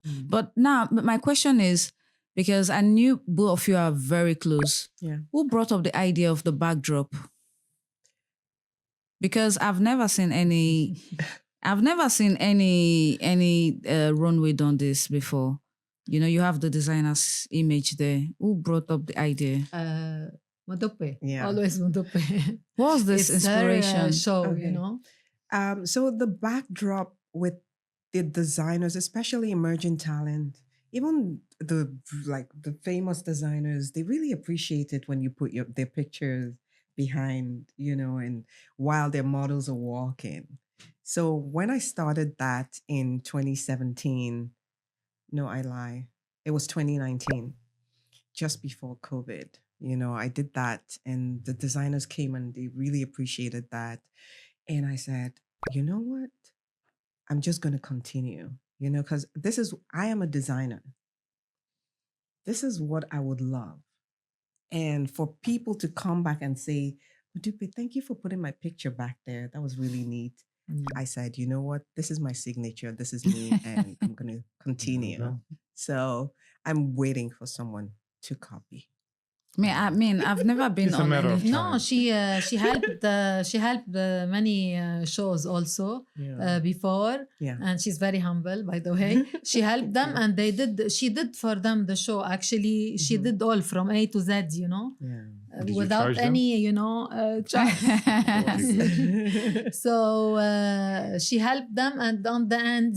But now my question is, because I knew both of you are very close. Yeah. Who brought up the idea of the backdrop? Because I've never seen any runway done this before. You know, you have the designer's image there. Who brought up the idea? Modupe. Yeah. Always Modupe. What was this It's inspiration? her show, Okay. you know. So the backdrop with the designers, especially emerging talent, even the famous designers, they really appreciate it when you put their pictures behind, and while their models are walking. So when I started that in 2017, no, I lie, it was 2019, just before COVID. I did that, and the designers came and they really appreciated that. And I said, you know what? I'm just going to continue, because I am a designer. This is what I would love. And for people to come back and say, Modupe, thank you for putting my picture back there. That was really neat. I said, you know what? This is my signature. This is me. And I'm going to continue. So I'm waiting for someone to copy. I mean, I've never been It's a on matter of any. time. No, she helped many shows also before, and she's very humble, by the way. She helped them, and she did for them the show. Actually, she did all from A to Z, Did you without charge them? any, charge. So she helped them, and on the end,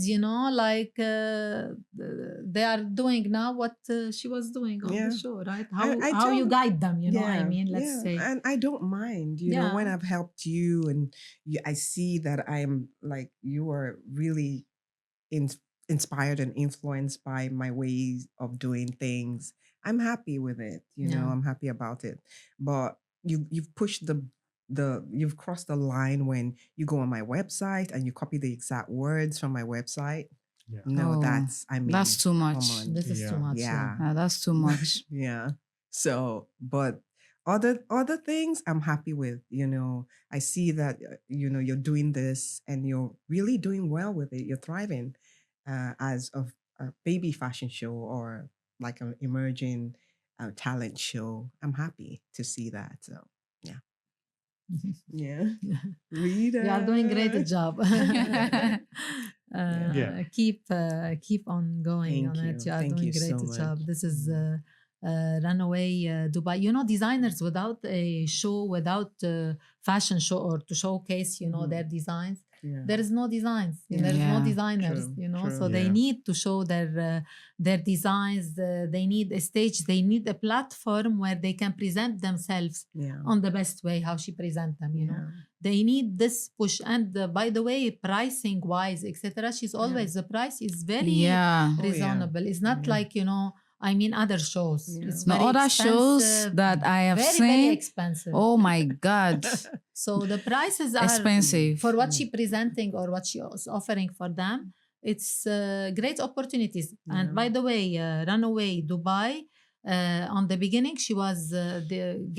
they are doing now what she was doing on the show, right? How you guide them, let's say. And I don't mind, when I've helped you, and I see that I'm like, you are really inspired and influenced by my ways of doing things. I'm happy with it, I'm happy about it. But you've pushed you've crossed the line when you go on my website and you copy the exact words from my website. Yeah. No, that's too much. come on. This is too much. Yeah. That's too much. Yeah. So, but other things I'm happy with, I see that, you're doing this and you're really doing well with it. You're thriving as a baby fashion show or like an emerging talent show. I'm happy to see that. So, yeah. Yeah. Rita. You are doing a great job. Yeah. Keep on going Thank on it. you. You are Thank doing you a great so job. much. This is Runway Dubai. Designers without a show, without a fashion show or to showcase, their designs. Yeah. There is no designs. There is no Yeah. designers. True. So they Yeah. need to show their designs. They need a stage. They need a platform where they can present themselves Yeah. on the best way. How she present them, Yeah. They need this push. And by the way, pricing wise, etc. She's always the price is very reasonable. It's not like other shows. Yeah. It's The very other shows expensive, that I have very, seen. very expensive. Oh my God. So the prices are Expensive. for what she presenting or what she is offering for them. It's great opportunities. And by the way, Runway Dubai, on the beginning, she was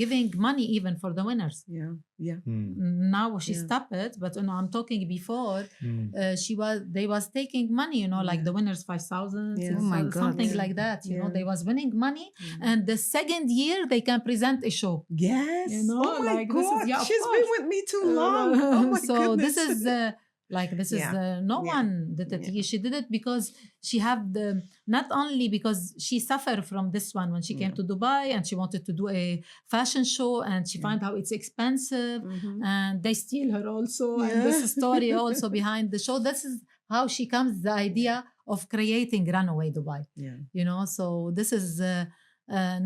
giving money even for the winners. Yeah. Yeah. Now she stopped it, but I'm talking before. They was taking money, like the winners 5,000, Yeah. Oh my God. something like that. Yeah. They was winning money, and the second year they can present a show. Yes. Oh my like, God! God. Yeah, of She's been course. with me too long. Oh my So goodness. this is no Yeah. one did it. She did it because she have not only because she suffered from this one when she came to Dubai and she wanted to do a fashion show and she found out it's expensive and they steal her also and this story also behind the show. This is how she comes the idea of creating Runway Dubai. Yeah. So this is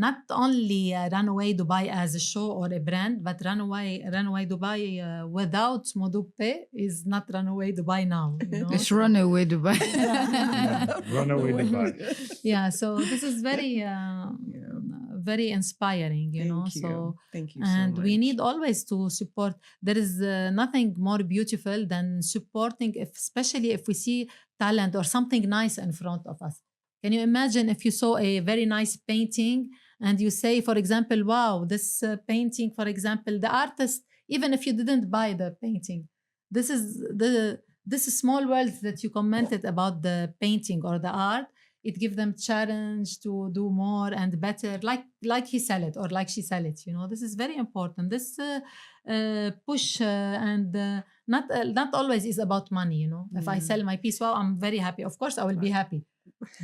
not only Runway Dubai as a show or a brand, but Runway Dubai without Modupe is not Runway Dubai now. It's Runaway Dubai. Runaway Dubai. Yeah, so this is very very inspiring, Thank you. So Thank you and so we much. need always to support. There is nothing more beautiful than supporting, especially if we see talent or something nice in front of us. Can you imagine if you saw a very nice painting and you say, for example, wow, this painting, for example, the artist, even if you didn't buy the painting, this is small words that you commented about the painting or the art it gives them challenge to do more and better, like he sell it or like she sell it. This is very important. This push and not always is about money. If I sell my piece, wow, I'm very happy. Of course, I will be happy.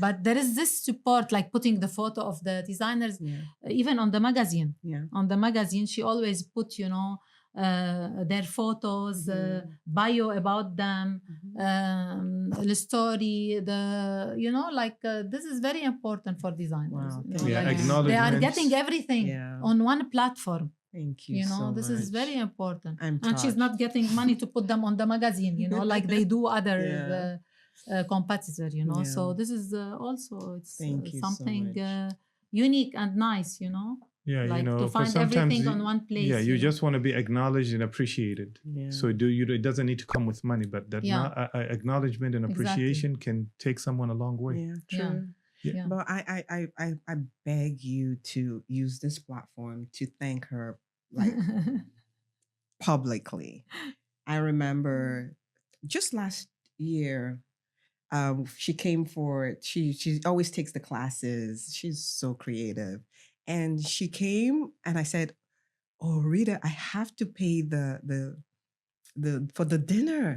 But there is this support, like putting the photo of the designers, even on the magazine. Yeah. On the magazine, she always put, their photos, bio about them, the story, this is very important for designers. Wow. They are getting everything on one platform. Thank you so This much. is very important. I'm And she's not getting money to put them on the magazine, like they do other competitor, So this is also, it's Thank you so something much. Unique and nice, Yeah, like to for find sometimes everything on one place. Yeah, you just want to be acknowledged and appreciated. Yeah. So it doesn't need to come with money, but that acknowledgement and appreciation can take someone a long way. Yeah, true. Yeah. But I beg you to use this platform to thank her, like, publicly. I remember just last year, she came for, she always takes the classes. She's so creative. And she came and I said, "Oh, Rita, I have to pay the for the dinner.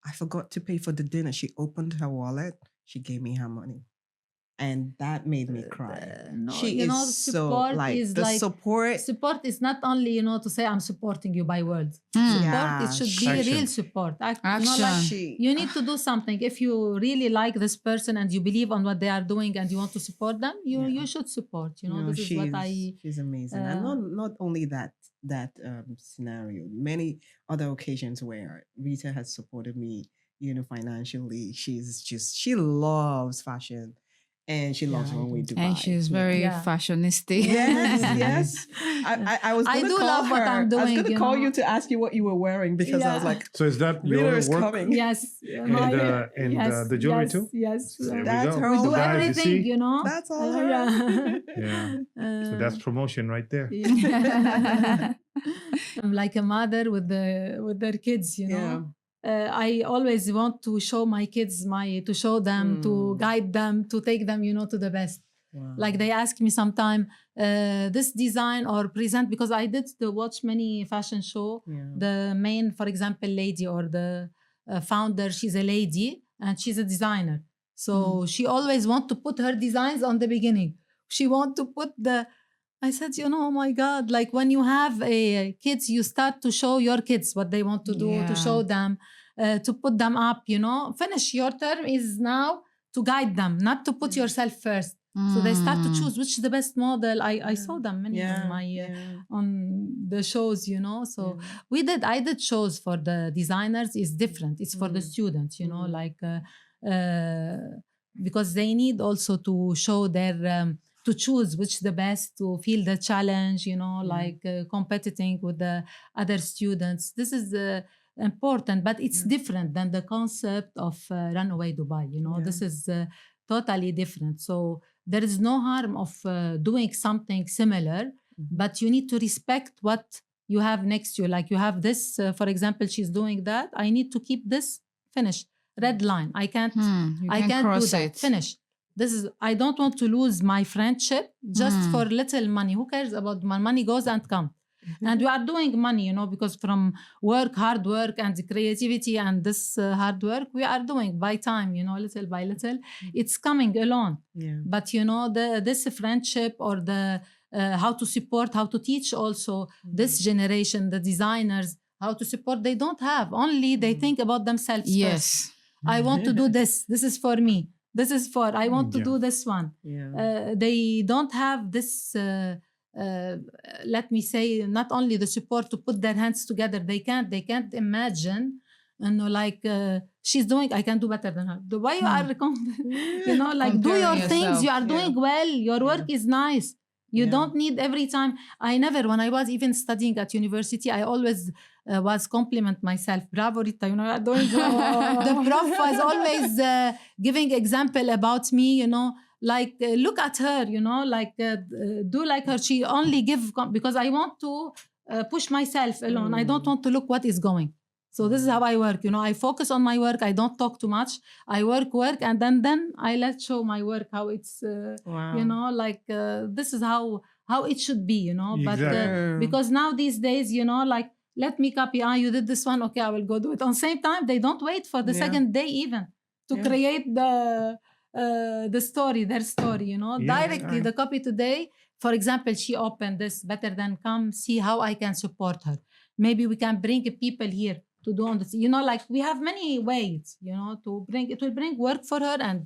I forgot to pay for the dinner." She opened her wallet. She gave me her money. And that made me cry. She is so like the support. Support is not only to say I'm supporting you by words. Support, it should be Action. real support. Action. You need to do something. If you really like this person and you believe on what they are doing and you want to support them, you should support. This is what she's amazing. And not only that scenario, many other occasions where Rita has supported me, financially. She loves fashion. And she loves Runway Dubai. And she's very fashionistic. Yes. I was going to call love her. what I'm doing. I was going to call you to ask you what you were wearing because I was like, so is that your Rita is work? coming. Yes. And the jewelry too? Yes. There That's we go. her We own do Guys, you everything, see? That's all her. Yeah. So that's promotion right there. I'm like a mother with their kids, I always want to show my kids to show them, to guide them, to take them, to the best. Wow. Like they ask me sometime, this design or present, because I did watch many fashion show. Yeah. The main, for example, lady or the founder, she's a lady and she's a designer. So she always want to put her designs on the beginning. She want to put I said, oh my God, like when you have kids, you start to show your kids what they want to do, to show them, to put them up, Finish. Your term is now to guide them, not to put yourself first. So they start to choose which is the best model. I saw them many on the shows, So I did shows for the designers. It's different. It's for the students, like because they need also to show their to choose which the best, to feel the challenge, like competing with the other students. This is important, but it's different than the concept of Runway Dubai. This is totally different. So there is no harm of doing something similar, but you need to respect what you have next to you. Like you have this, for example, she's doing that. I need to keep this finished. Red line. I can't do that. Finish. I don't want to lose my friendship just for little money. Who cares about my money? Goes and comes. And we are doing money, because from hard work and creativity and this hard work, we are doing by time, little by little. It's coming alone. Yeah. But, this friendship or the how to support, how to teach also this generation, the designers, how to support, they don't have. Only they think about themselves first. I want to do this. This is for me. This is for, I want to do this one. Yeah. They don't have this, let me say, not only the support to put their hands together. They can't imagine, like she's doing, I can do better than her. Why you are, like do your things. You are doing well. Your work is nice. You don't need every time. When I was even studying at university, I always was compliment myself. Bravo, Rita, you are doing well. The prof was always giving example about me, like look at her, like do like her. She only give, because I want to push myself alone. I don't want to look what is going. So this is how I work. I focus on my work. I don't talk too much. I work, and then I let show my work how it's, Wow. this is how it should be, But Exactly. because now these days, like, let me copy. You did this one. Okay, I will go do it. On the same time, they don't wait for the second day even to create the story, their story, Directly the copy today. For example, she opened this, better than come see how I can support her. Maybe we can bring people here to do on this, like we have many ways, to bring, it will bring work for her and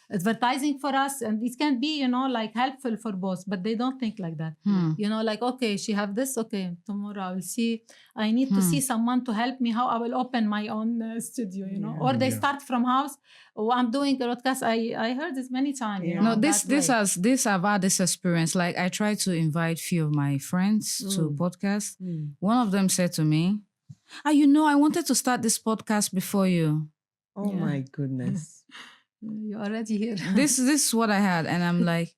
advertising for us, and it can be, like helpful for both, but they don't think like that. Like, okay, she have this, okay, tomorrow I will see, I need to see someone to help me how I will open my own studio, or they start from house. Oh, I'm doing a podcast. I heard this many times. No, I've had this experience. Like, I tried to invite few of my friends to podcast. One of them said to me, I wanted to start this podcast before you. Oh my goodness. You're already here. This is what I had. And I'm like,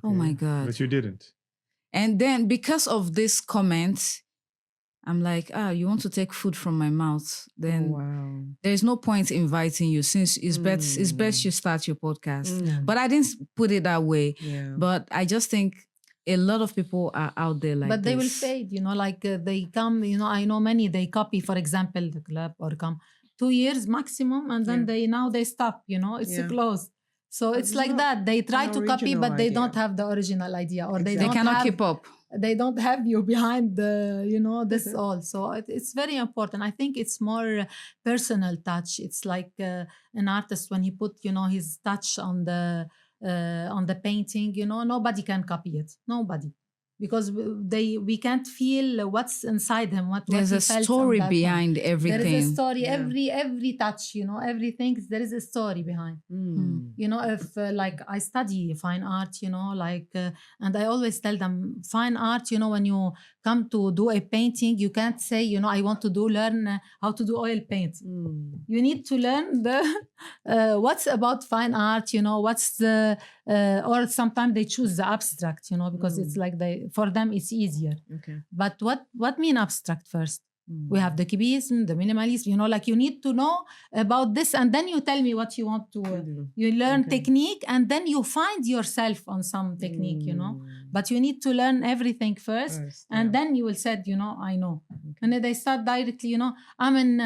oh my God. But you didn't. And then because of this comment, I'm like, you want to take food from my mouth? Then there's no point inviting you, since it's best you start your podcast. But I didn't put it that way. But I just think a lot of people are out there like but they this. will fade, like they come, I know many, they copy, for example, the club, or come 2 years maximum, and then they stop, it's closed. So it's like that. They try to copy, but they don't have the original idea, or they cannot keep up. They don't have you behind the, this all. So it's very important. I think it's more personal touch. It's like an artist, when he put, his touch on the painting, nobody can copy it. Nobody. Because we can't feel what's inside him. There's a story behind everything. There is a story. Every touch, everything. There is a story behind. If like I study fine art, and I always tell them, fine art, when you come to do a painting, you can't say, I want to learn how to do oil paint. You need to learn what's about fine art, what's the or sometimes they choose the abstract, because it's like for them it's easier. But what mean abstract first? We have the cubism, the minimalism, like you need to know about this, and then you tell me what you want to you learn technique, and then you find yourself on some technique, but you need to learn everything first and then you will say, I know. And then they start directly, I'm an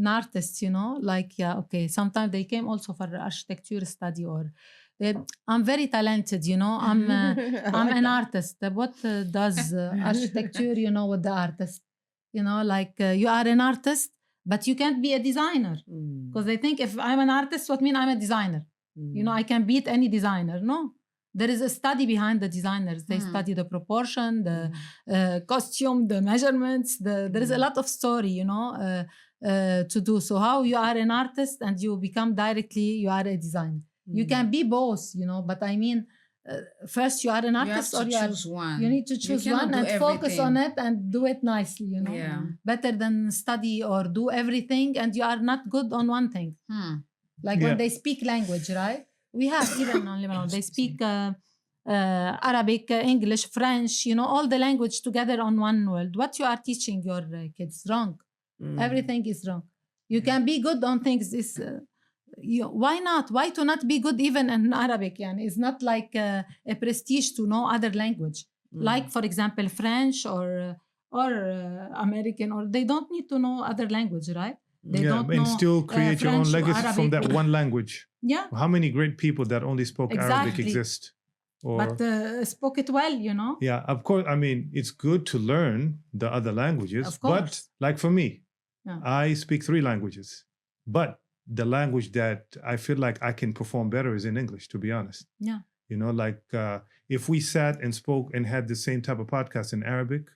artist, sometimes they came also for architecture study, or I'm very talented, I'm an artist. What does architecture, with the artist? You are an artist, but you can't be a designer. Because they think if I'm an artist, what mean I'm a designer? I can beat any designer. No. There is a study behind the designers. They study the proportion, the costume, the measurements. There is a lot of story, to do. So how you are an artist and you become directly, you are a designer. You can be both, but I mean, first you are an artist, you have to choose one. You need to choose one and focus on it and do it nicely, Better than study or do everything and you are not good on one thing. Like when they speak language, right? We have even on Lebanon, they speak Arabic, English, French, all the language together on one world. What you are teaching your kids, wrong. Everything is wrong. You can be good on things. Why not? Why to not be good even in Arabic? It's not like a prestige to know other language. Like, for example, French or American, or they don't need to know other language, right? They don't and know, still create your own legacy from that one language. Yeah. How many great people that only spoke Arabic exist? But spoke it well, Yeah, of course. I mean, it's good to learn the other languages. Of course. But like for me, I speak 3 languages. But the language that I feel like I can perform better is in English, to be honest. Yeah. If we sat and spoke and had the same type of podcast in Arabic,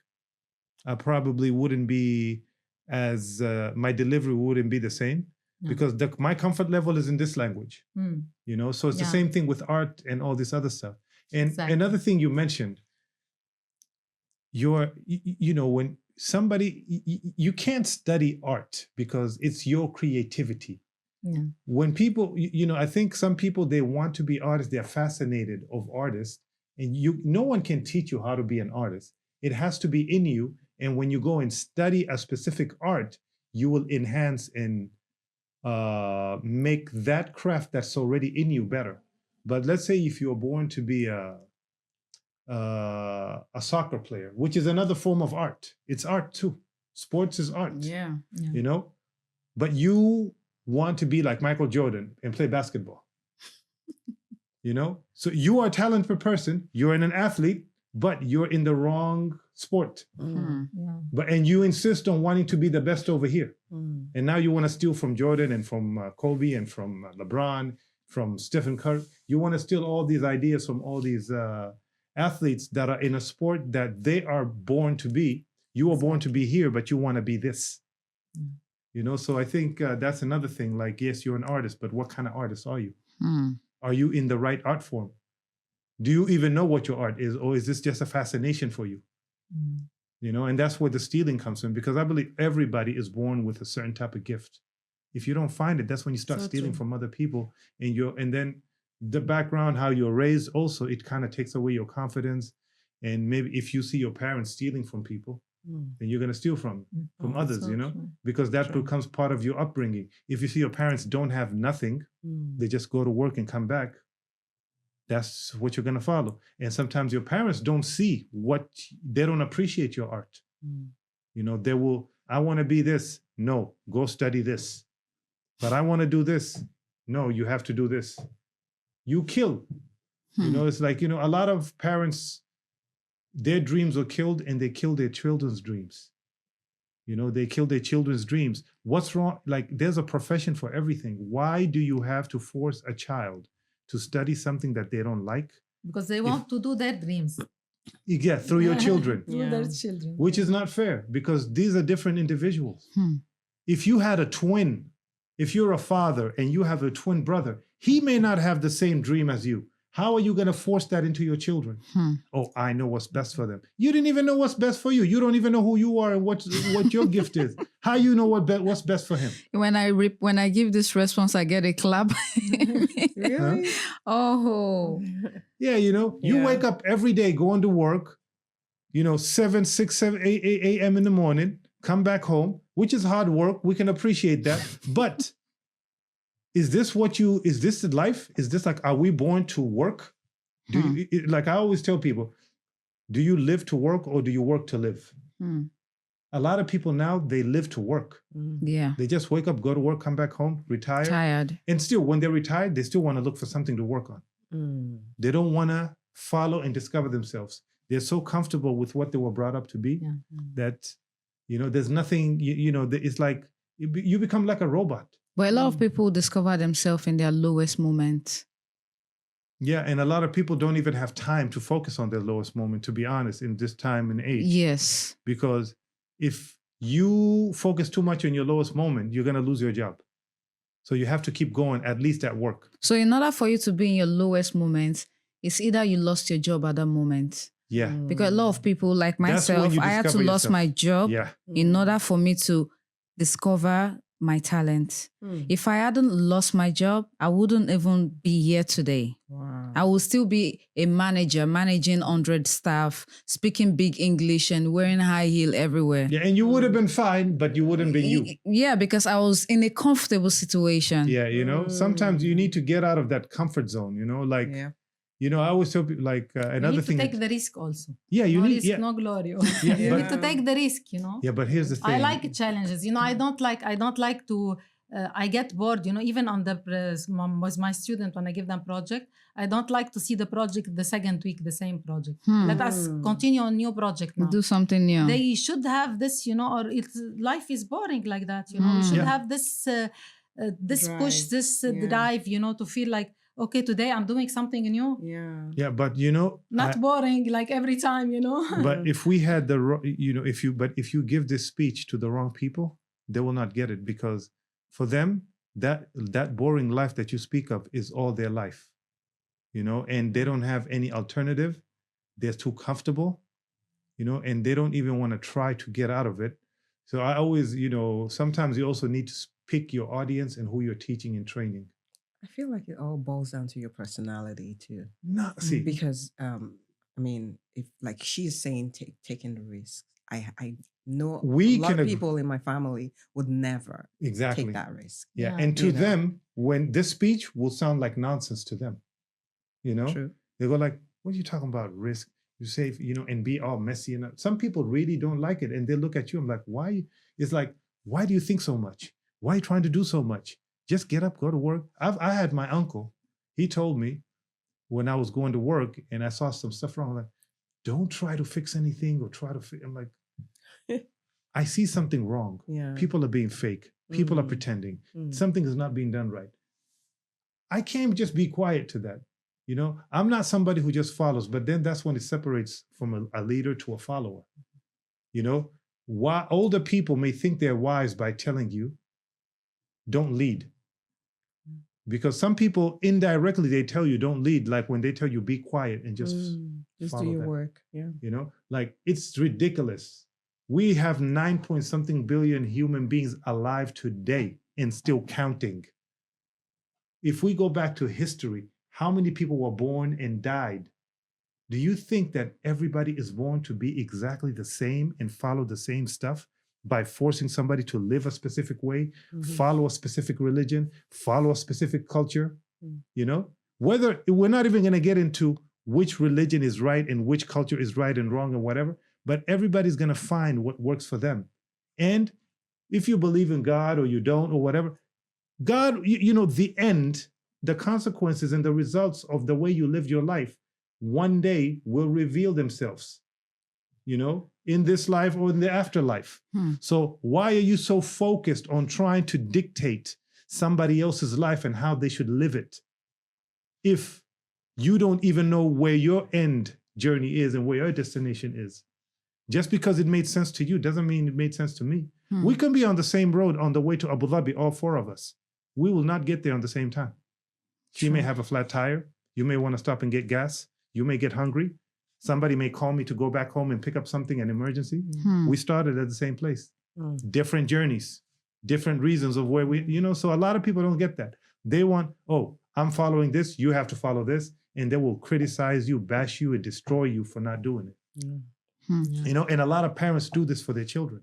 I probably wouldn't be as, my delivery wouldn't be the same. Because my comfort level is in this language, so it's the same thing with art and all this other stuff. And another thing you mentioned, when somebody, you can't study art because it's your creativity. When people, I think some people, they want to be artists, they're fascinated of artists, and no one can teach you how to be an artist. It has to be in you, And when you go and study a specific art, you will enhance and make that craft that's already in you better. But let's say if you're born to be a soccer player, which is another form of art. It's art too. Sports is art. Yeah. You know, but you want to be like Michael Jordan and play basketball. You know, so you are a talented person. You're an athlete, but you're in the wrong sport. But and you insist on wanting to be the best over here. And now you want to steal from Jordan and from Kobe and from LeBron, from Stephen Curry. You want to steal all these ideas from all these athletes that are in a sport that they are born to be. You are born to be here, but you want to be this. You know, so I think that's another thing. Like, yes, you're an artist, but what kind of artist are you? Are you in the right art form? Do you even know what your art is, or is this just a fascination for you? You know, and that's where the stealing comes from, because I believe everybody is born with a certain type of gift. If you don't find it, that's when you start stealing from other people, and then the background, how you're raised, also it kind of takes away your confidence. And maybe if you see your parents stealing from people, then you're going to steal from others, you know, because that becomes part of your upbringing. If you see your parents don't have nothing, they just go to work and come back, that's what you're going to follow. And sometimes your parents don't see they don't appreciate your art. You know, I want to be this. No, go study this. But I want to do this. No, you have to do this. You kill. You know, it's like, you know, a lot of parents, their dreams were killed and they killed their children's dreams. You know, they killed their children's dreams. What's wrong? Like, there's a profession for everything. Why do you have to force a child to study something that they don't like? Because they want to do their dreams. Yeah, through your children. Through their children. Which is not fair, because these are different individuals. If you had a twin, if you're a father and you have a twin brother, he may not have the same dream as you. How are you going to force that into your children? Oh, I know what's best for them. You didn't even know what's best for you. You don't even know who you are and what your gift is. How you know what's best for him? When I give this response, I get a clap. Really? Huh? Oh. Yeah, you know, you wake up every day going to work, you know, 7, 6, 7, 8 a.m. in the morning, come back home, which is hard work. We can appreciate that. But is this the life? Is this like, are we born to work? Like I always tell people, do you live to work or do you work to live? A lot of people now, they live to work. Yeah. They just wake up, go to work, come back home, retire. Tired. And still, when they're retired, they still want to look for something to work on. They don't want to follow and discover themselves. They're so comfortable with what they were brought up to be that, you know, there's nothing, you know, it's like, you become like a robot. But a lot of people discover themselves in their lowest moment. Yeah, and a lot of people don't even have time to focus on their lowest moment, to be honest, in this time and age. Yes. Because if you focus too much on your lowest moment, you're going to lose your job. So you have to keep going, at least at work. So in order for you to be in your lowest moment, it's either you lost your job at that moment. Yeah. Because a lot of people like myself, I had to lose my job in order for me to discover my talent. If I hadn't lost my job, I wouldn't even be here today. Wow. I would still be a manager, managing 100 staff, speaking big English and wearing high heel everywhere. Yeah, and you would have been fine, but you wouldn't be you. Yeah, because I was in a comfortable situation. Yeah, you know, sometimes you need to get out of that comfort zone, you know, like, you know, I always tell people, like, another thing. You need to take the risk also. Yeah, you no need risk, no glory. You need to take the risk, you know. Yeah, but here's the thing. I like challenges. You know, I don't like to, I get bored, you know, even on with my student, when I give them project, I don't like to see the project the second week, the same project. Let us continue on new project now. Do something new. They should have this, you know, or life is boring like that, you know. We should have this, this push, this drive, you know, to feel like, okay, today I'm doing something new. Yeah, but you know, not boring like every time, you know. But if we had you know, if you give this speech to the wrong people, they will not get it, because for them, that boring life that you speak of is all their life, you know, and they don't have any alternative. They're too comfortable, you know, and they don't even want to try to get out of it. So I always, you know, sometimes you also need to pick your audience and who you're teaching and training. I feel like it all boils down to your personality too. No, see, because I mean, if like she's saying, taking the risks. I know We a lot can of ag- people in my family would never Exactly. take that risk. Yeah. Yeah. And to You know. them, when this speech will sound like nonsense to them, you know, True. they go like, what are you talking about risk? You say, you know, and be all messy. And some people really don't like it. And they look at you and like, why? It's like, why do you think so much? Why are you trying to do so much? Just get up, go to work. I had my uncle, he told me when I was going to work and I saw some stuff wrong, like, don't try to fix anything or try to fix. I'm like, I see something wrong. Yeah. People are being fake. People are Mm. pretending. Mm. Something is not being done right. I can't just be quiet to that. You know, I'm not somebody who just follows, but then that's when it separates from a leader to a follower. You know, why older people may think they're wise by telling you, don't lead. Because some people indirectly they tell you don't lead, like when they tell you be quiet and just do follow your that. work. Yeah. You know, like it's ridiculous. We have 9 point something billion human beings alive today and still counting. If we go back to history, how many people were born and died? Do you think that everybody is born to be exactly the same and follow the same stuff by forcing somebody to live a specific way, follow a specific religion, follow a specific culture? You know, whether we're not even going to get into which religion is right and which culture is right and wrong and whatever, but everybody's going to find what works for them. And if you believe in God or you don't or whatever, God, you know, the end, the consequences and the results of the way you lived your life one day will reveal themselves, you know, in this life or in the afterlife. So why are you so focused on trying to dictate somebody else's life and how they should live it if you don't even know where your end journey is and where your destination is? Just because it made sense to you doesn't mean it made sense to me. We can be on the same road on the way to Abu Dhabi, all four of us. We will not get there on the same time. She may have a flat tire. You may want to stop and get gas. You may get hungry. Somebody may call me to go back home and pick up something, an emergency. We started at the same place. Different journeys, different reasons of where we, you know, so a lot of people don't get that. They want, oh, I'm following this, you have to follow this, and they will criticize you, bash you, and destroy you for not doing it. You know, and a lot of parents do this for their children.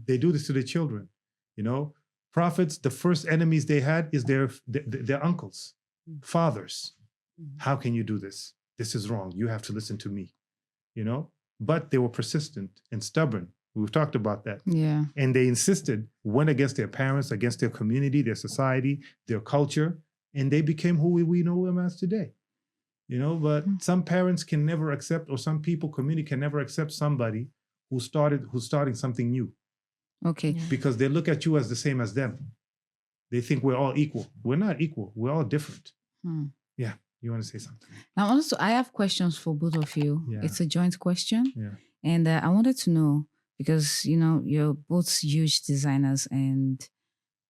They do this to their children. You know, prophets, the first enemies they had is their uncles, fathers. How can you do this? This is wrong. You have to listen to me, you know? But they were persistent and stubborn. We've talked about that. Yeah. And they insisted, went against their parents, against their community, their society, their culture, and they became who we know them as today. You know, but some parents can never accept, or some people, community can never accept somebody who's starting something new. Okay. Because they look at you as the same as them. They think we're all equal. We're not equal. We're all different. Yeah. You want to say something? Now, also, I have questions for both of you. Yeah. It's a joint question. Yeah. And I wanted to know, because, you know, you're both huge designers, and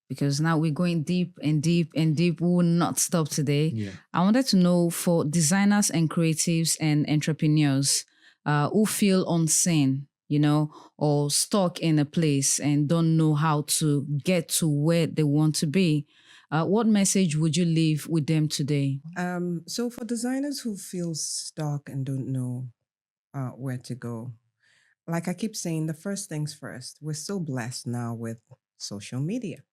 because now we're going deep and deep and deep, we will not stop today. Yeah. I wanted to know, for designers and creatives and entrepreneurs who feel unseen, you know, or stuck in a place and don't know how to get to where they want to be, what message would you leave with them today? So for designers who feel stuck and don't know where to go, like I keep saying, the first things first, we're so blessed now with social media.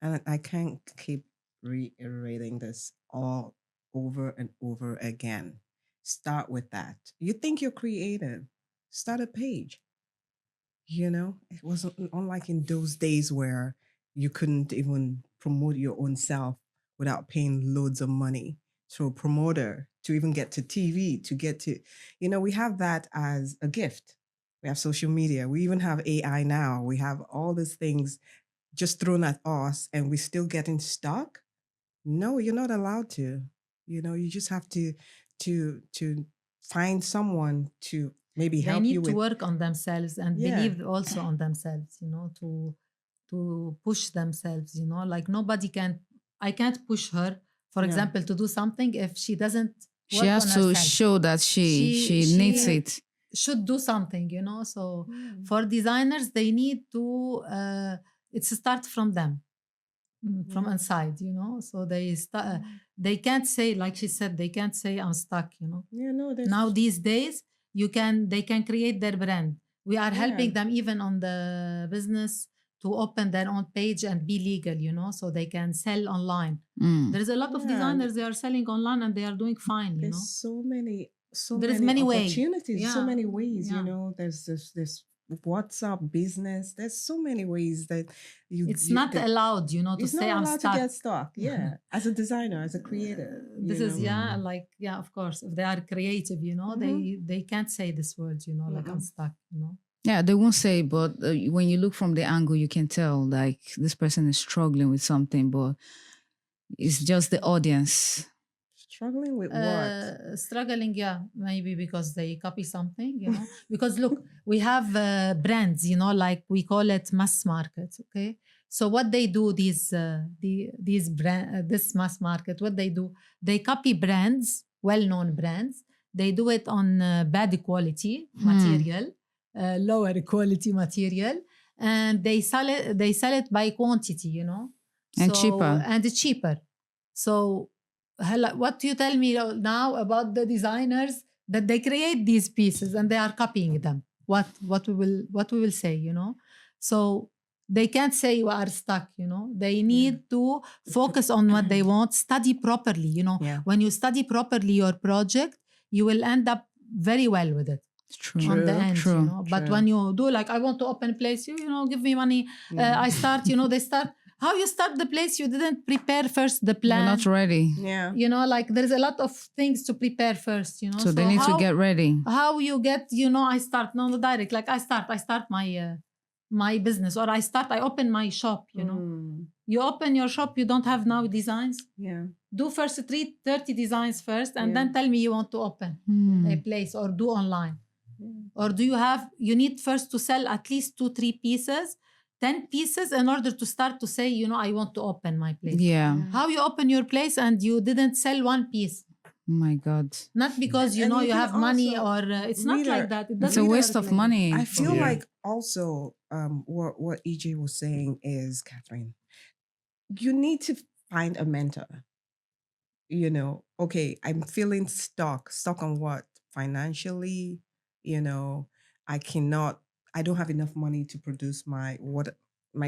And I can't keep reiterating this all over and over again. Start with that. You think you're creative, start a page. You know, it wasn't unlike in those days where you couldn't even promote your own self without paying loads of money to a promoter to even get to TV, to get to, you know, we have that as a gift. We have social media. We even have AI now. We have all these things just thrown at us, and we're still getting stuck. No, you're not allowed to. You know, you just have to find someone to maybe They help you need to with. work on themselves and Yeah. believe also on themselves, you know, to push themselves, you know, like I can't push her, for Yeah. example, to do something if she doesn't She work has on to herself. show that she needs it. Should do something, you know. So for designers, they need to it's start from them, from inside, you know. So they can't say, like she said, they can't say I'm stuck, you know. Yeah, no, Now these days they can create their brand. We are helping Yeah. them even on the business to open their own page and be legal, so they can sell online. There is a lot of Yeah. designers, they are selling online and they are doing fine, There's so many There is many ways. opportunities, so Yeah. many ways, Yeah. there's this WhatsApp business. There's so many ways that It's not allowed, to it's say not I'm allowed stuck. to get stuck. Yeah. As a designer, as a creator. This is know? of course, if they are creative, they can't say this word, like I'm stuck, Yeah, they won't say, but when you look from the angle, you can tell like this person is struggling with something, but it's just the audience. Struggling with what? Struggling, maybe because they copy something, because look, we have brands, like we call it mass market. Okay, so what they do, these this mass market, what they do, they copy brands, well-known brands. They do it on bad quality material, lower quality material, and they sell it by quantity, And cheaper. and cheaper. So what you tell me now about the designers, that they create these pieces and they are copying them, what we will say, so they can't say you are stuck, they need to focus on what they want, study properly, Yeah. when you study properly your project, you will end up very well with it. True. On the end, True. but when you do like, I want to open a place, give me money, I start, they start. How you start the place? You didn't prepare first the plan. You're not ready. Yeah. Like there's a lot of things to prepare first, So they need to get ready. How you get, I start, no, direct. Like I start my business, or I open my shop, You open your shop, you don't have now designs. Yeah. Do first 30 designs first, and then tell me you want to open a place or do online. Or do you need first to sell at least 2-3 pieces, 10 pieces in order to start to say, I want to open my place. Yeah. How you open your place and you didn't sell one piece? My God. Not because, you have money, or it's not like that. It's a waste of money. I feel like also what EJ was saying is, Catherine, you need to find a mentor. Okay, I'm feeling stuck on what? Financially, I don't have enough money to produce my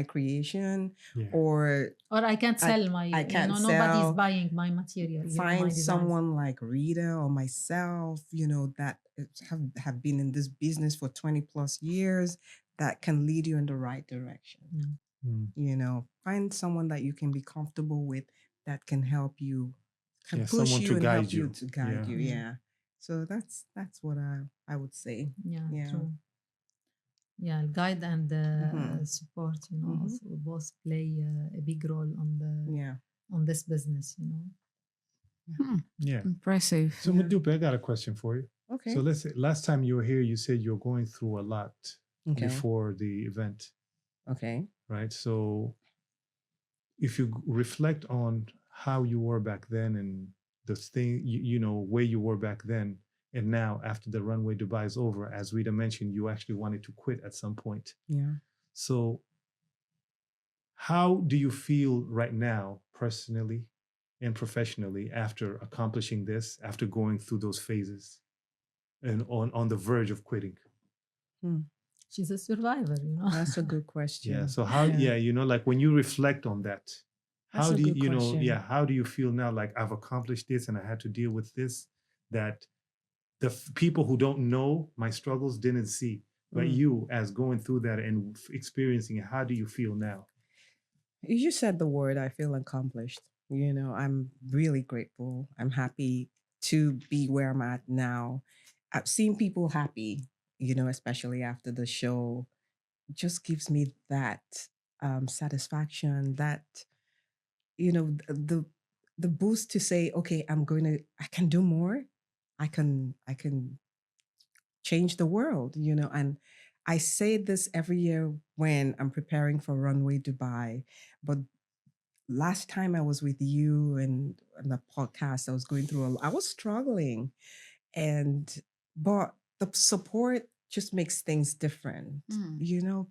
creation, or I can't sell I can't sell. Nobody's buying my material. Find someone like Rita or myself, that have been in this business for 20 plus years, that can lead you in the right direction. Find someone that you can be comfortable with, that can help you, can push you and help you to guide you. Yeah. So that's what I would say. Yeah. True. Yeah, guide and support, also both play a big role on this business, Yeah. Impressive. So Modupe, I got a question for you. Okay. So let's say last time you were here, you said you're going through a lot before the event. Okay. Right. So if you reflect on how you were back then and the thing, where you were back then, and now after the Runway Dubai is over, as Rita mentioned, you actually wanted to quit at some point. Yeah. So how do you feel right now, personally and professionally, after accomplishing this, after going through those phases and on the verge of quitting? She's a survivor, That's a good question. Yeah. So how, like when you reflect on that, how do you, how do you feel now? Like, I've accomplished this and I had to deal with this, that the people who don't know my struggles didn't see, but you, as going through that and experiencing it, how do you feel now? You just said the word, I feel accomplished. I'm really grateful. I'm happy to be where I'm at now. I've seen people happy, especially after the show. It just gives me that satisfaction, that, the boost to say, okay, I can do more. I can change the world, and I say this every year when I'm preparing for Runway Dubai. But last time I was with you and the podcast, I was going through I was struggling, but the support just makes things different.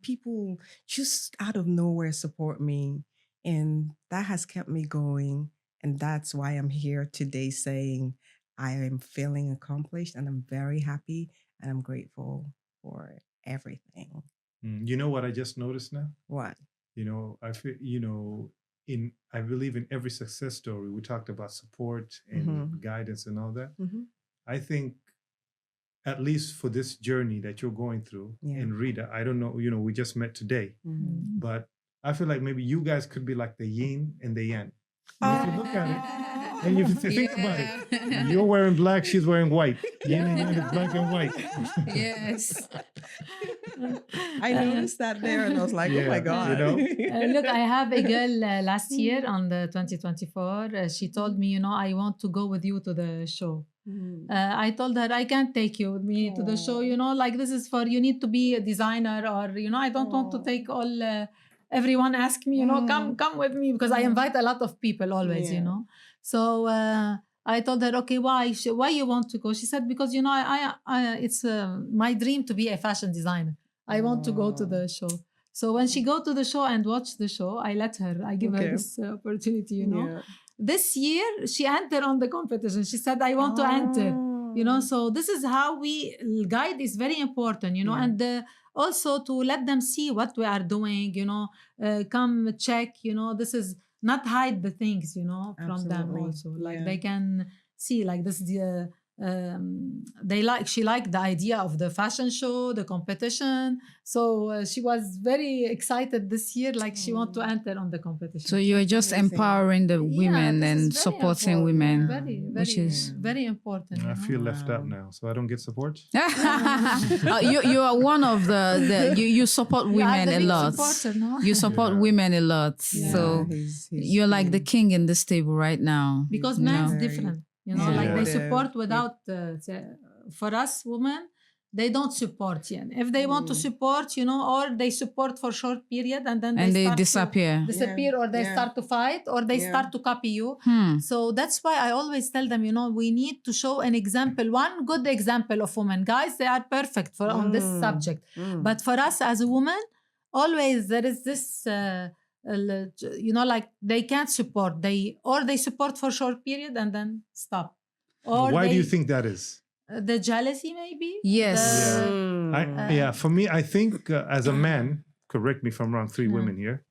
People just out of nowhere support me, and that has kept me going. And that's why I'm here today saying I am feeling accomplished, and I'm very happy, and I'm grateful for everything. You know what I just noticed now? What? I feel, I believe in every success story, we talked about support and guidance and all that. I think at least for this journey that you're going through, and Rita, I don't know, we just met today, but I feel like maybe you guys could be like the yin and the yang. If you look at it, and if you think about it, you're wearing black, she's wearing white. Yin and yang is black and white. Yes. I noticed that there and I was like, oh my God. Look, I have a girl last year on the 2024. She told me, I want to go with you to the show. I told her, I can't take you with me to the show, like this is for, you need to be a designer or, I don't want to take all, everyone ask me, come with me because I invite a lot of people always, So I told her, okay, why you want to go? She said, because, it's my dream to be a fashion designer. I want to go to the show. So when she go to the show and watch the show, I give her this opportunity, This year, she entered on the competition. She said, I want to enter, So this is how guide is very important, and also to let them see what we are doing, come check, this is not hide the things, from them also. Like they can see like this, she liked the idea of the fashion show, the competition. So she was very excited this year, like she want to enter on the competition. So you're just empowering the women and supporting women, which is very important. I feel left out now, so I don't get support. You are one of you support women a lot. You support women a lot. So you're like the king in this table right now. Because men's different. Like they support without, for us women, they don't support. If they want to support, or they support for short period and then they disappear. Or they start to fight or they start to copy you. So that's why I always tell them, we need to show an example, one good example of women. Guys, they are perfect on this subject. But for us as a woman, always there is this... like they can't support. They support for short period and then stop. Or why do you think that is? The jealousy, maybe. Yes. For me, I think as a man, correct me if I'm wrong. 3 women here.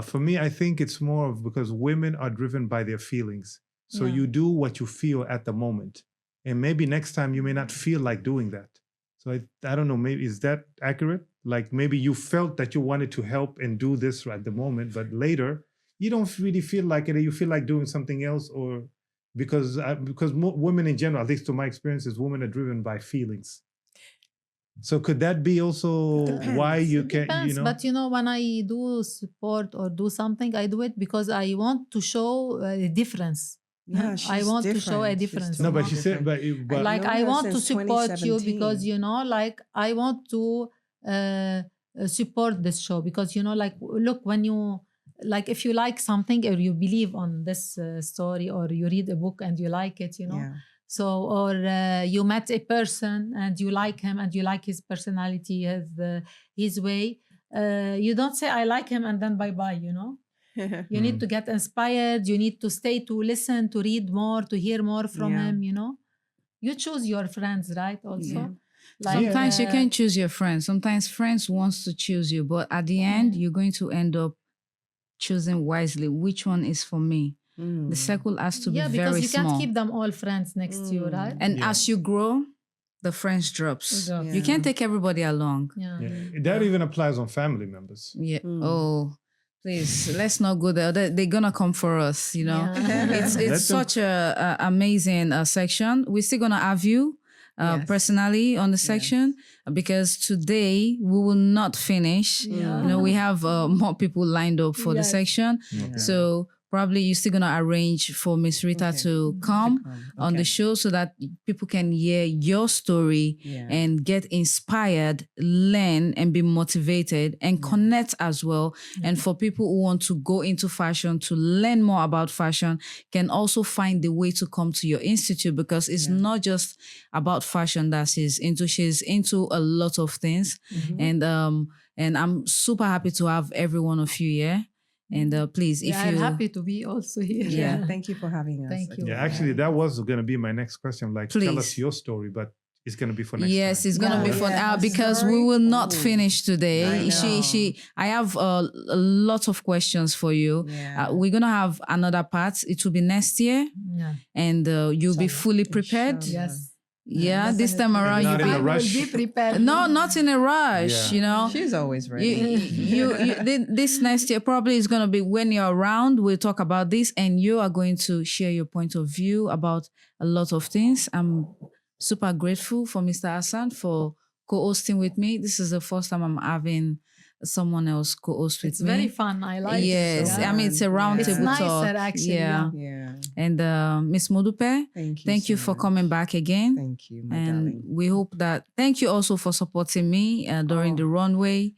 For me, I think it's more of because women are driven by their feelings. So you do what you feel at the moment, and maybe next time you may not feel like doing that. So I don't know. Maybe is that accurate? Like maybe you felt that you wanted to help and do this at the moment, but later you don't really feel like it. You feel like doing something else, or because women in general, at least to my experiences, women are driven by feelings. So could that be also why you can't? But when I do support or do something, I do it because I want to show a difference. Yeah, I want to show a difference. No, but she said, but like I want to support you because like I want to support this show because like look, when you like, if you like something or you believe on this story, or you read a book and you like it, so or you met a person and you like him and you like his personality, his way, you don't say I like him and then bye-bye. You need to get inspired. You need to stay to listen, to read more, to hear more from him. You choose your friends, right? Also. Like, sometimes you can choose your friends. Sometimes friends wants to choose you, but at the end, you're going to end up choosing wisely. Which one is for me? The circle has to be very small. Yeah, because you can't keep them all friends next to you, right? And as you grow, the friends drops. You can't take everybody along. That even applies on family members. Oh, please, let's not go there. They're gonna come for us, It's such a amazing section. We're still gonna have you personally on the section because today we will not finish. We have more people lined up for the section. So probably you're still gonna arrange for Miss Rita to come on the show so that people can hear your story and get inspired, learn and be motivated and connect as well. And for people who want to go into fashion, to learn more about fashion, can also find the way to come to your institute because it's not just about fashion that she's into. She's into a lot of things. And I'm super happy to have every one of you here. And please, if I'm happy to be also here. Thank you for having us. Thank you. Yeah, actually, that was going to be my next question. Like, tell us your story. But it's going to be for next Yes, time. it's gonna be for now Yes. because we Very will not cool. finish today. I know. I have a lot of questions for you. Yeah. We're gonna have another part. It will be next year, Yeah. and you'll be Inshallah. fully prepared. Inshallah. Yes. Yeah, this time Definitely. around Not you'll in a be rush. Be prepared. no, not in a rush. Yeah. You know, She's always ready. this next year probably is going to be when you're around. We'll talk about this, and you are going to share your point of view about a lot of things. I'm super grateful for Mr. Hassan for co-hosting with me. This is the first time I'm having someone else co-host with It's me. very fun. I like Yes, it. I mean it's a round It's table nicer, talk. actually, Yeah, Yeah. and Miss Modupe, Thank you for so coming much. back again. Thank you, my And darling. we hope that. Thank you also for supporting me during Oh. the runway.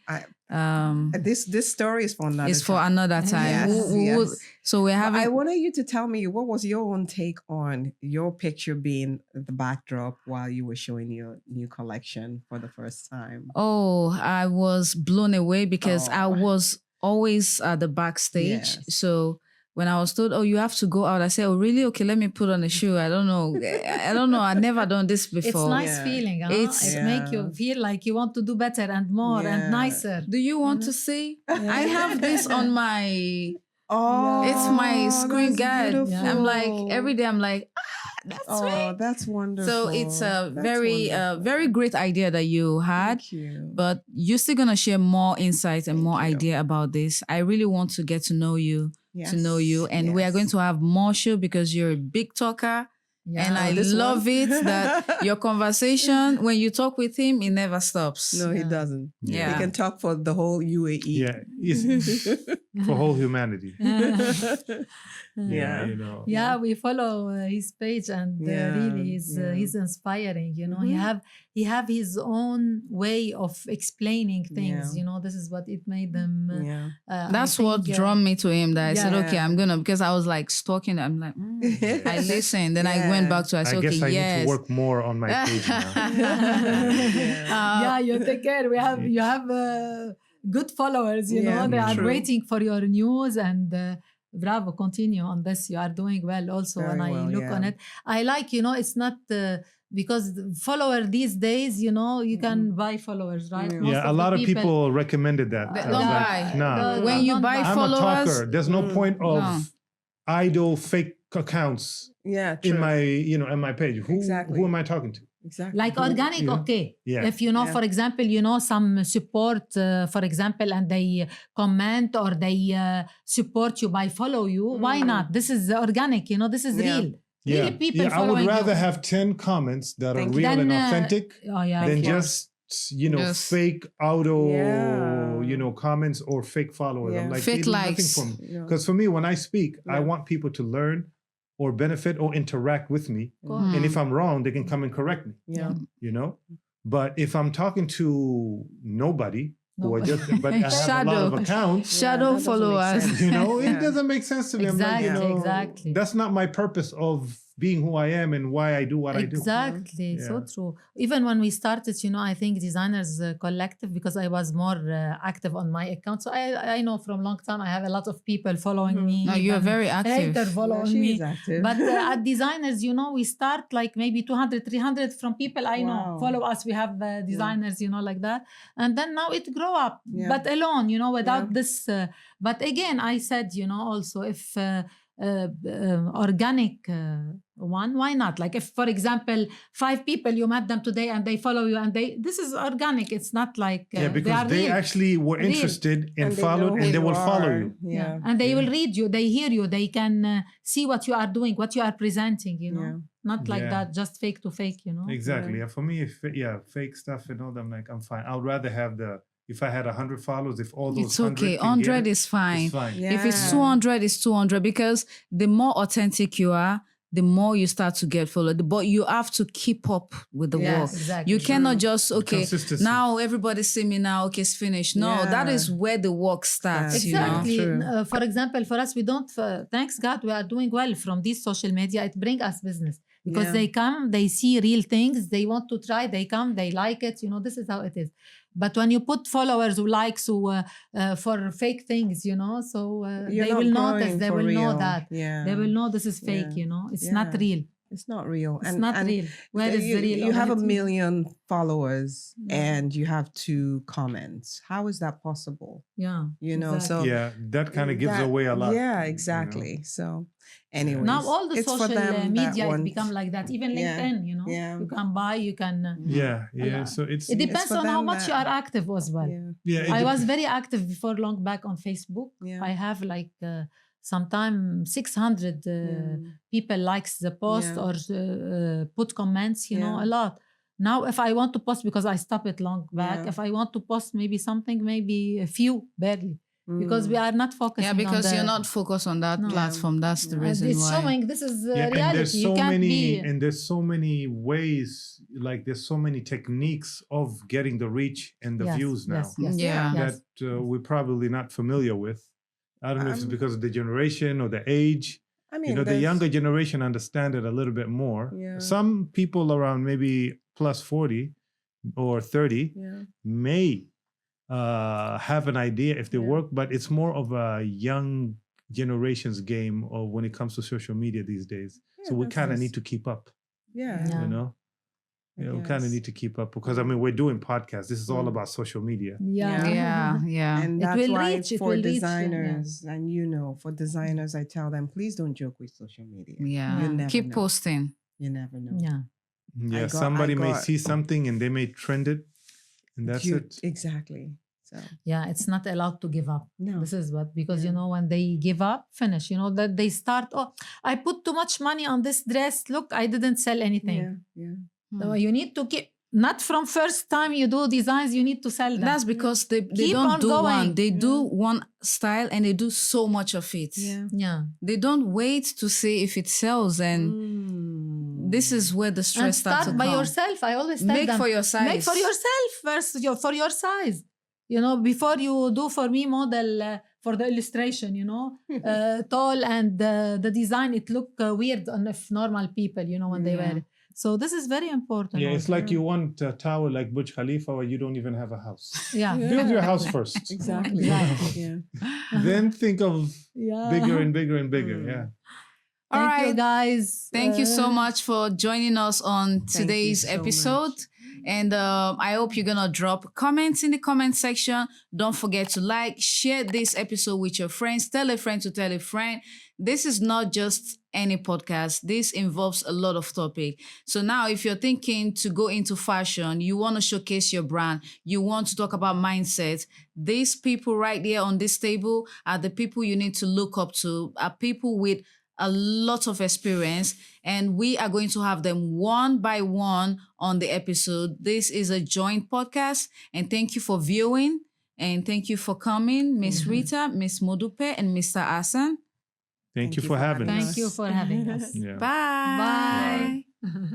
This story is for another It's for time. another time. Yes, We'll- yes. so we're But having. I wanted you to tell me what was your own take on your picture being the backdrop while you were showing your new collection for the first time. Oh, I was blown away because I Oh. was always at the backstage. Yes. So when I was told, "Oh, you have to go out," I said, "Oh, really? Okay, let me put on a shoe." I don't know. I don't know. I've never done this It's before. nice Yeah. feeling. Huh? It's- It make you feel like you want to do better and more Yeah. and nicer. Do you want to see? I have this on my. Oh, It's my screen that's guard. beautiful. I'm like every day. I'm like, that's Oh, sweet. that's wonderful. So it's a That's very, wonderful. very great idea that you had. Thank you. But you're still gonna share more insights and Thank more you. idea about this. I really want to get to know you, Yes, and we are going yes. to have more show because you're a big talker, and I this love one? it that your conversation when you talk with him, it never stops. No, he Yeah. doesn't. Yeah. He can talk for the whole UAE. Yeah, it's for whole humanity. Yeah. You know. Yeah, we follow his page, and Yeah, really, yeah. he's inspiring. You know, Mhm. he have his own way of explaining things. Yeah. You know, this is what it made them. Yeah. That's what drawn me to him. That I said, yeah. okay, I'm gonna, because I was like stalking. I'm like, I listened. Then I went Yeah. back to. I said, I guess okay, I yes. need to work more on my page now. Yeah, you take care. You have good followers. You Yeah, know, they are true. waiting for your news, and bravo, continue on this. You are doing well. Also, when Very I well, look yeah. on it, I like. You know, it's not. Because the follower these days, you know, you can buy followers, right? Yeah. Most Yeah, a the lot of people recommended that. They I was don't like, buy. Nah, When you don't buy I'm followers, a talker. There's no point of No. idle fake accounts Yeah, true. in my, in my page. Exactly. Who am I talking to? Exactly. like organic, Yeah. okay. Yeah. If you know, Yeah. for example, some support, for example, and they comment or they support you by follow you, why not? This is organic, this is Yeah. real. Really people I would following rather you. have 10 comments that Thank are you. real Then, and authentic Oh yeah, than of course. just, Yes. fake auto, Yeah. comments or fake followers. Yeah. I'm like, Fake they do nothing likes. for me. Yeah. Because for me, when I speak, I Yeah. want people to learn or benefit or interact with me. course. And if I'm wrong, they can come and correct me, Yeah. But if I'm talking to nobody, who are Nobody. just, but I have a lot of Shadow. accounts, Shadow that doesn't make followers. sense. it Yeah. doesn't make sense to me. Exactly, I'm like, exactly. that's not my purpose of being who I am and why I do what I do. Exactly, so Yeah. true. Even when we started, I think Designers Collective, because I was more active on my account. So I know from long time I have a lot of people following Mhm. me. No, you're even very active. hater Yeah, following she me. is active. But at Designers, we start like maybe 200, 300 from people I know. Wow. Follow us. We have designers, like that. And then now it grow up, Yeah. but alone, without Yeah. this. But again, I said, also if organic one, why not? Like if, for example, 5 people, you met them today and they follow you and this is organic. It's not like Because they real. actually were Real. interested and they followed know who and they you will follow are. you. Yeah. And they Yeah. will read you, they hear you, they can see what you are doing, what you are presenting, Yeah. not like Yeah. that, just fake to fake, Exactly. Yeah. For me, fake stuff and all that, I'm like, I'm fine. I would rather have if I had 100 followers, if all those It's okay. 100 100 is fine. it's fine. Yeah. If it's 200, it's 200 because the more authentic you are, the more you start to get followed. But you have to keep up with the Yes, work. exactly. You cannot just, okay, Consistency. now everybody see me now, okay, it's finished. No, that Yeah. is where the work starts, Exactly. True. For example, for us, we don't, thanks God, we are doing well from this social media. It brings us business because Yeah. they come, they see real things, they want to try, they come, they like it. This is how it is. But when you put followers who likes for fake things, so You're they not will notice, growing they for will know real. that. Yeah. They will know this is fake, Yeah. it's not Yeah. real. It's not real. It's not real. Where is the real? You have 1 reality? million followers Yeah. and you have 2 comments. How is that possible? Yeah. You know, exactly. so Yeah, that kind of gives that- away a lot. Yeah, you know? exactly. So, anyways, Now all the it's for social them that media want- it become like that. Even Yeah. LinkedIn, you know, Yeah. you can buy, you can. Yeah, yeah. lot. So it's It depends for on how them much you that- are active as well. Yeah. yeah. I was very active before long back on Facebook. Yeah. I have like sometimes 600 people likes the post Yeah. or put comments, you know, Yeah. a lot. Now, if I want to post, because I stopped it long back, Yeah. if I want to post maybe something, maybe a few, barely. Because we are not focusing Yeah, because on the, you're not focused on that No. platform. That's the Yeah. reason it's why. showing this is Yeah, and reality. there's You so can't many, be. and there's so many ways. Like there's so many techniques of getting the reach and the Yes, views now yes, Yeah. yes. that we're probably not familiar with. I don't know if it's because of the generation or the age. I mean, You know, the there's- younger generation understand it a little bit more. Yeah. Some people around maybe plus 40 or 30 Yeah. may have an idea if they Yeah. work, but it's more of a young generation's game or when it comes to social media these days. So Yeah, we that's kind of just- need to keep up, Yeah. Yeah. you know? I Yeah, we kind of guess. need to keep up because I mean, we're doing podcasts. This is all Mm. about social media. Yeah. Yeah. And It that's will why reach, it for will reach, yeah. designers, and you know, for designers, I tell them, please don't joke with social media. Yeah. You never Keep know. posting. You never know. Yeah. Yeah, got- somebody I may got- see something and they may trend it, and that's it. Exactly. So Yeah, it's not allowed to give up. no. This is what, because you Yeah. know, when they give up, finish, you know, that they start, oh, I put too much money on this dress. Look, I didn't sell anything. Yeah. Yeah. So you need to keep, not from first time you do designs, you need to sell them. That's because they Keep don't on do one. going. They do Yeah. one style and they do so much of it. Yeah. Yeah. They don't wait to see if it sells. And this is where the And stress starts start to by come. yourself. I always tell Make them, for your size. make for yourself first, for your size. You know, before you do for me model for the illustration, you know, tall and the design, it look weird on if normal people, you know, when they Yeah. wear it. So this is very important. Yeah, it's also. like you want a tower like Burj Khalifa where you don't even have a house. Yeah. Build your house first. Exactly. Exactly. Yeah. Then think of Yeah. bigger and bigger and bigger. Mm. Yeah. All Thank you, right. guys. Thank you so much for joining us on today's so episode. much. And I hope you're going to drop comments in the comment section. Don't forget to like, share this episode with your friends. Tell a friend to tell a friend. This is not just any podcast. This involves a lot of topic. So now if you're thinking to go into fashion, you want to showcase your brand, you want to talk about mindset, these people right there on this table are the people you need to look up to, are people with a lot of experience, and we are going to have them one by one on the episode. This is a joint podcast, and thank you for viewing, and thank you for coming, Miss Rita, Miss Modupe, and Mr. Hassan. Thank you for having us. Thank you for having us. Yeah. Bye. Bye.